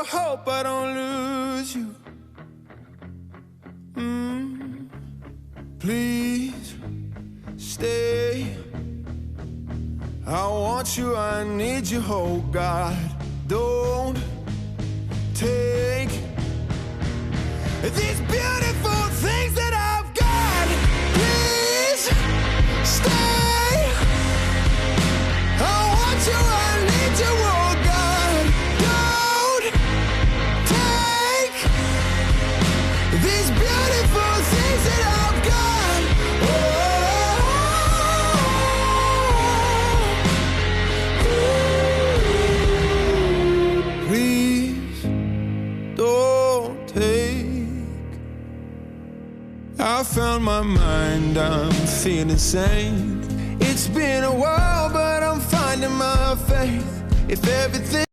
hope I don't lose you. Please stay. I want you, I need you, oh God. Don't take these beautiful things that I've got. Please stay. I want you, I need you, oh God. Don't take these beautiful things that I've got. Please don't take. I found my mind, I'm feeling sane. It's been a while, but I'm finding my faith. If everything